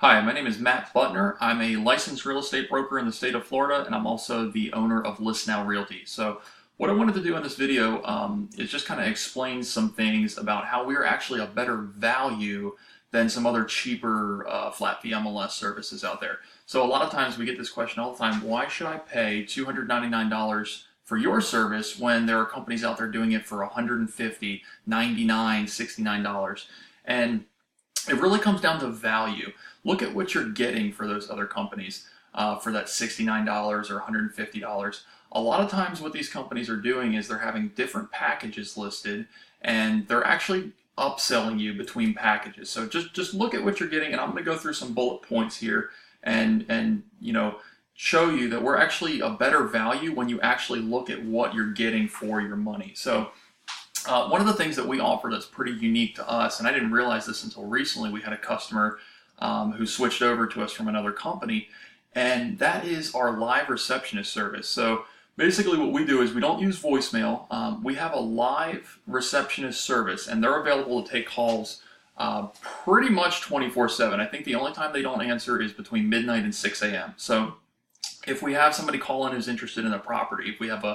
Hi, my name is Matt Buttner. I'm a licensed real estate broker in the state of Florida, and I'm also the owner of List Now Realty. So what I wanted to do in this video is just kind of explain some things about how we're actually a better value than some other cheaper flat fee MLS services out there. So a lot of times we get this question all the time: why should I pay $299 for your service when there are companies out there doing it for $150, $99, $69? And it really comes down to value. Look at what you're getting for those other companies for that $69 or $150. A lot of times what these companies are doing is they're having different packages listed, and they're actually upselling you between packages. So just look at what you're getting, and I'm going to go through some bullet points here and show you that we're actually a better value when you actually look at what you're getting for your money. So one of the things that we offer that's pretty unique to us, and I didn't realize this until recently, we had a customer who switched over to us from another company, and that is our live receptionist service. So basically what we do is we don't use voicemail. We have a live receptionist service, and they're available to take calls pretty much 24/7. I think the only time they don't answer is between midnight and 6 a.m. So if we have somebody call in who's interested in a property, if we have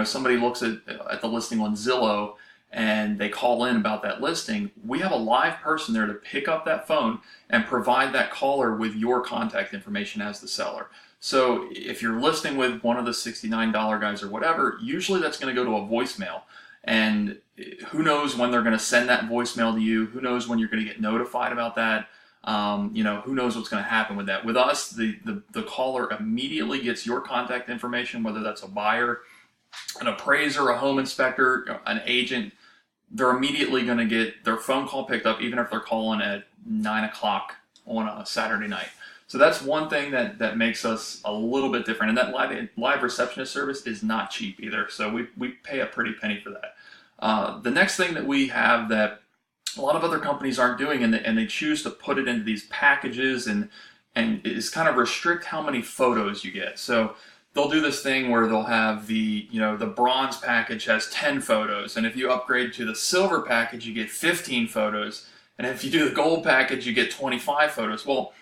somebody looks at the listing on Zillow and they call in about that listing, we have a live person there to pick up that phone and provide that caller with your contact information as the seller. So if you're listing with one of the $69 guys or whatever, usually that's going to go to a voicemail. And who knows when they're going to send that voicemail to you? Who knows when you're going to get notified about that? Who knows what's going to happen with that? With us, the caller immediately gets your contact information, whether that's a buyer, an appraiser, a home inspector, an agent. They're immediately going to get their phone call picked up, even if they're calling at 9 o'clock on a Saturday night. So that's one thing that makes us a little bit different. And that live receptionist service is not cheap either. So we pay a pretty penny for that. The next thing that we have that a lot of other companies aren't doing, and they choose to put it into these packages and is kind of restrict how many photos you get. So they'll do this thing where they'll have the bronze package has 10 photos, and if you upgrade to the silver package, you get 15 photos, and if you do the gold package, you get 25 photos. Well,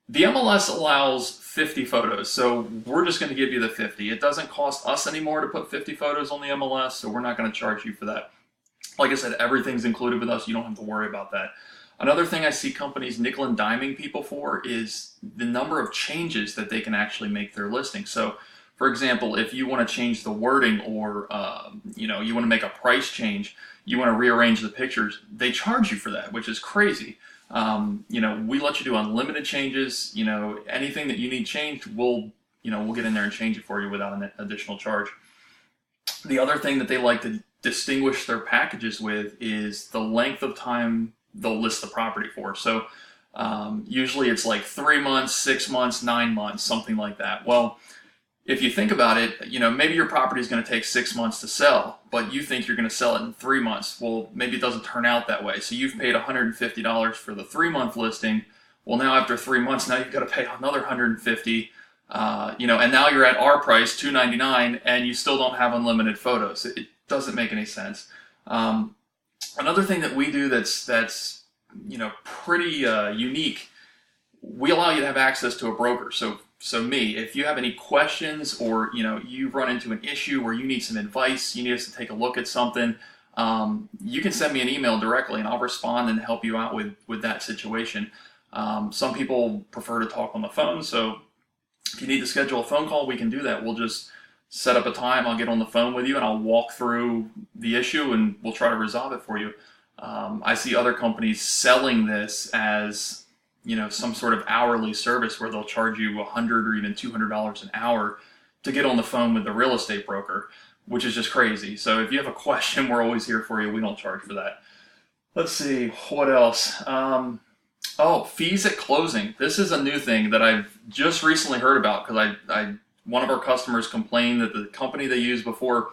the MLS allows 50 photos, so we're just going to give you the 50. It doesn't cost us anymore to put 50 photos on the MLS, so we're not going to charge you for that. Like I said, everything's included with us. You don't have to worry about that. Another thing I see companies nickel and diming people for is the number of changes that they can actually make their listing. So, for example, if you want to change the wording, or you want to make a price change, you want to rearrange the pictures, they charge you for that, which is crazy. We let you do unlimited changes. Anything that you need changed, we'll get in there and change it for you without an additional charge. The other thing that they like to distinguish their packages with is the length of time they'll list the property for. So usually it's like 3 months, 6 months, 9 months, something like that. Well, if you think about it, maybe your property is going to take 6 months to sell, but you think you're going to sell it in 3 months. Well, maybe it doesn't turn out that way. So you've paid $150 for the 3-month listing. Well, now after 3 months, now you've got to pay another $150. And now you're at our price, $299, and you still don't have unlimited photos. It doesn't make any sense. Another thing that we do that's pretty unique, we allow you to have access to a broker. So me, if you have any questions, or you run into an issue where you need some advice, you need us to take a look at something, you can send me an email directly, and I'll respond and help you out with that situation. Some people prefer to talk on the phone, so if you need to schedule a phone call, we can do that. We'll just set up a time. I'll get on the phone with you and I'll walk through the issue and we'll try to resolve it for you. I see other companies selling this as some sort of hourly service where they'll charge you $100 or even $200 an hour to get on the phone with the real estate broker, which is just crazy. So if you have a question, we're always here for you. We don't charge for that. Let's see, what else? Fees at closing. This is a new thing that I've just recently heard about, because one of our customers complained that the company they used before,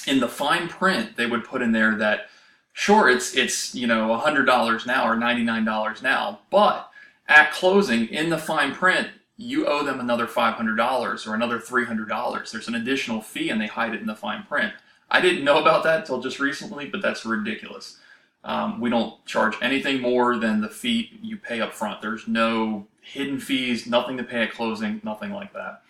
in the fine print, they would put in there that, sure, it's $100 now or $99 now, but at closing, in the fine print, you owe them another $500 or another $300. There's an additional fee, and they hide it in the fine print. I didn't know about that until just recently, but that's ridiculous. We don't charge anything more than the fee you pay up front. There's no hidden fees, nothing to pay at closing, nothing like that.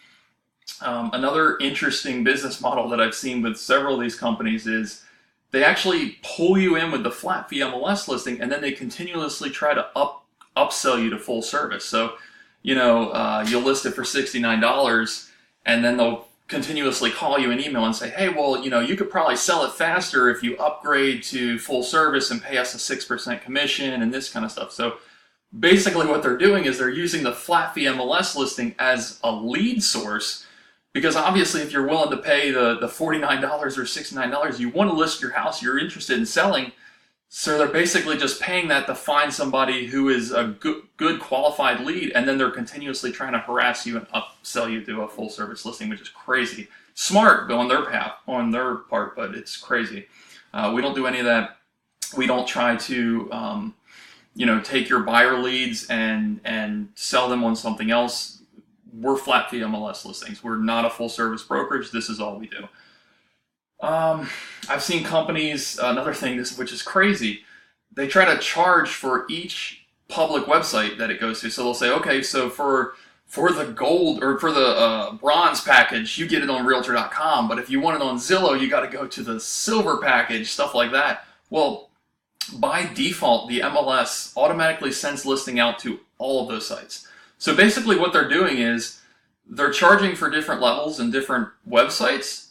Another interesting business model that I've seen with several of these companies is they actually pull you in with the flat fee MLS listing, and then they continuously try to upsell you to full service. So, you'll list it for $69, and then they'll continuously call you an email and say, hey, well, you could probably sell it faster if you upgrade to full service and pay us a 6% commission and this kind of stuff. So basically what they're doing is they're using the flat fee MLS listing as a lead source, because obviously if you're willing to pay the $49 or $69, you want to list your house, you're interested in selling. So they're basically just paying that to find somebody who is a good qualified lead, and then they're continuously trying to harass you and upsell you to a full service listing, which is crazy. Smart on their part, but it's crazy. We don't do any of that. We don't try to take your buyer leads and sell them on something else. We're flat fee MLS listings. We're not a full service brokerage. This is all we do. I've seen companies, another thing which is crazy, they try to charge for each public website that it goes to. So they'll say, okay, so for the gold or for the bronze package, you get it on realtor.com, but if you want it on Zillow, you got to go to the silver package, stuff like that. Well, by default, the MLS automatically sends listing out to all of those sites. So basically what they're doing is they're charging for different levels and different websites,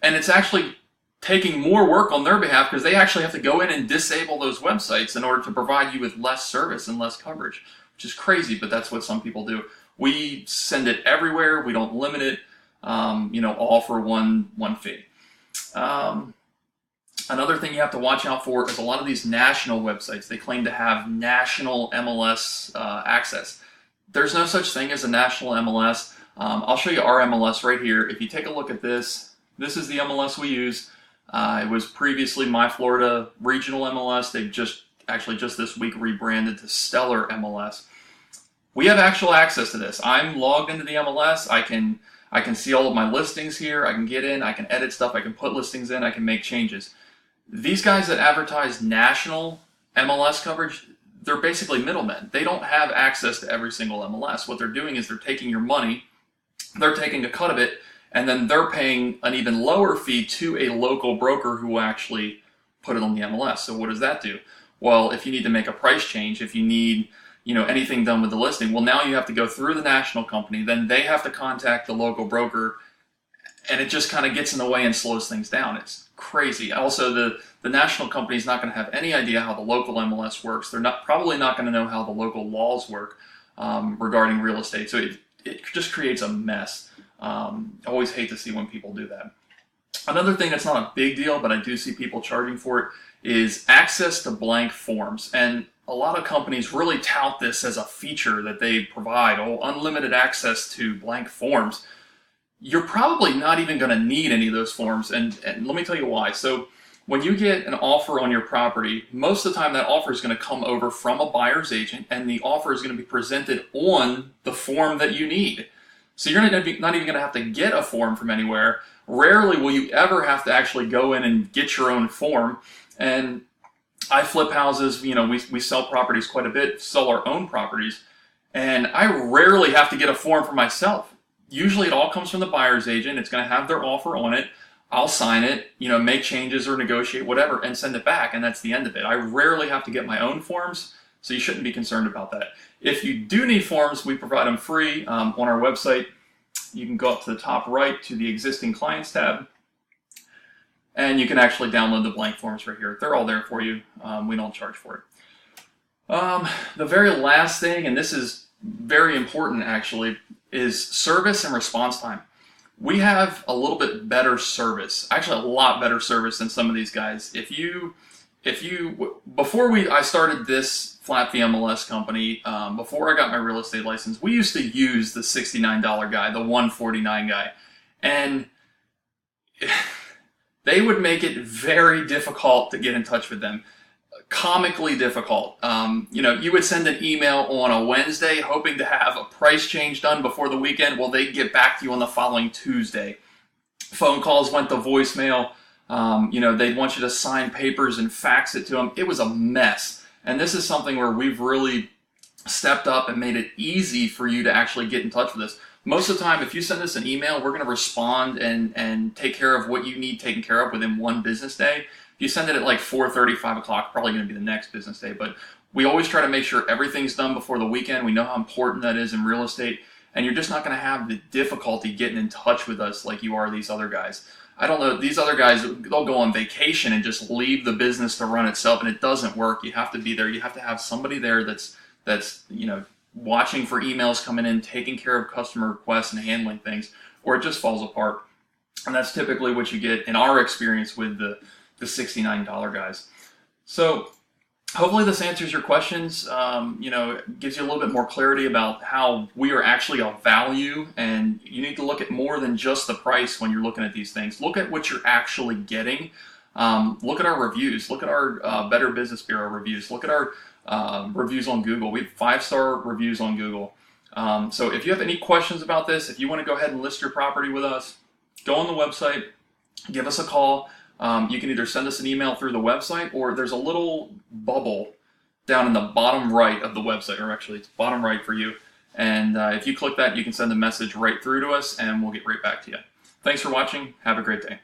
and it's actually taking more work on their behalf because they actually have to go in and disable those websites in order to provide you with less service and less coverage, which is crazy, but that's what some people do. We send it everywhere. We don't limit it, all for one fee. Another thing you have to watch out for is a lot of these national websites. They claim to have national MLS access. There's no such thing as a national MLS. I'll show you our MLS right here. If you take a look at this, this is the MLS we use. It was previously My Florida Regional MLS. They've just this week rebranded to Stellar MLS. We have actual access to this. I'm logged into the MLS. I can see all of my listings here. I can get in. I can edit stuff. I can put listings in. I can make changes. These guys that advertise national MLS coverage, they're basically middlemen. They don't have access to every single MLS. What they're doing is they're taking your money, they're taking a cut of it, and then they're paying an even lower fee to a local broker who will actually put it on the MLS. So what does that do? Well, if you need to make a price change, if you need anything done with the listing, well, now you have to go through the national company, then they have to contact the local broker, and it just kind of gets in the way and slows things down. It's crazy. Also, the national company is not going to have any idea how the local MLS works. They're probably not going to know how the local laws work regarding real estate. So it just creates a mess. I always hate to see when people do that. Another thing that's not a big deal, but I do see people charging for it, is access to blank forms. And a lot of companies really tout this as a feature that they provide, unlimited access to blank forms. You're probably not even going to need any of those forms, and let me tell you why. So when you get an offer on your property, most of the time that offer is going to come over from a buyer's agent, and the offer is going to be presented on the form that you need. So you're not even going to have to get a form from anywhere. Rarely will you ever have to actually go in and get your own form. And I flip houses, we sell properties quite a bit, sell our own properties, and I rarely have to get a form for myself. Usually it all comes from the buyer's agent. It's going to have their offer on it. I'll sign it, make changes or negotiate, whatever, and send it back, and that's the end of it. I rarely have to get my own forms, so you shouldn't be concerned about that. If you do need forms, we provide them free on our website. You can go up to the top right to the existing clients tab, and you can actually download the blank forms right here. They're all there for you. We don't charge for it. The very last thing, and this is very important actually, is service and response time. We have a little bit better service, actually a lot better service than some of these guys. Before I started this flat fee MLS company, before I got my real estate license, we used to use the $69 guy, the $149 guy, and they would make it very difficult to get in touch with them. Comically difficult. You would send an email on a Wednesday hoping to have a price change done before the weekend. Well, they'd get back to you on the following Tuesday. Phone calls went to voicemail. They'd want you to sign papers and fax it to them. It was a mess. And this is something where we've really stepped up and made it easy for you to actually get in touch with us. Most of the time, if you send us an email, we're going to respond and take care of what you need taken care of within one business day. If you send it at like 4:30, 5 o'clock, probably going to be the next business day. But we always try to make sure everything's done before the weekend. We know how important that is in real estate. And you're just not going to have the difficulty getting in touch with us like you are these other guys. I don't know, these other guys, they'll go on vacation and just leave the business to run itself, and it doesn't work. You have to be there. You have to have somebody there that's watching for emails coming in, taking care of customer requests and handling things, or it just falls apart. And that's typically what you get in our experience with the $69 guys. So hopefully this answers your questions, gives you a little bit more clarity about how we are actually a value, and you need to look at more than just the price when you're looking at these things. Look at what you're actually getting. Look at our reviews. Look at our Better Business Bureau reviews. Look at our reviews on Google. We have 5-star reviews on Google. So if you have any questions about this, if you want to go ahead and list your property with us, go on the website, give us a call. You can either send us an email through the website, or there's a little bubble down in the bottom right of the website, or actually it's bottom right for you. And if you click that, you can send a message right through to us, and we'll get right back to you. Thanks for watching. Have a great day.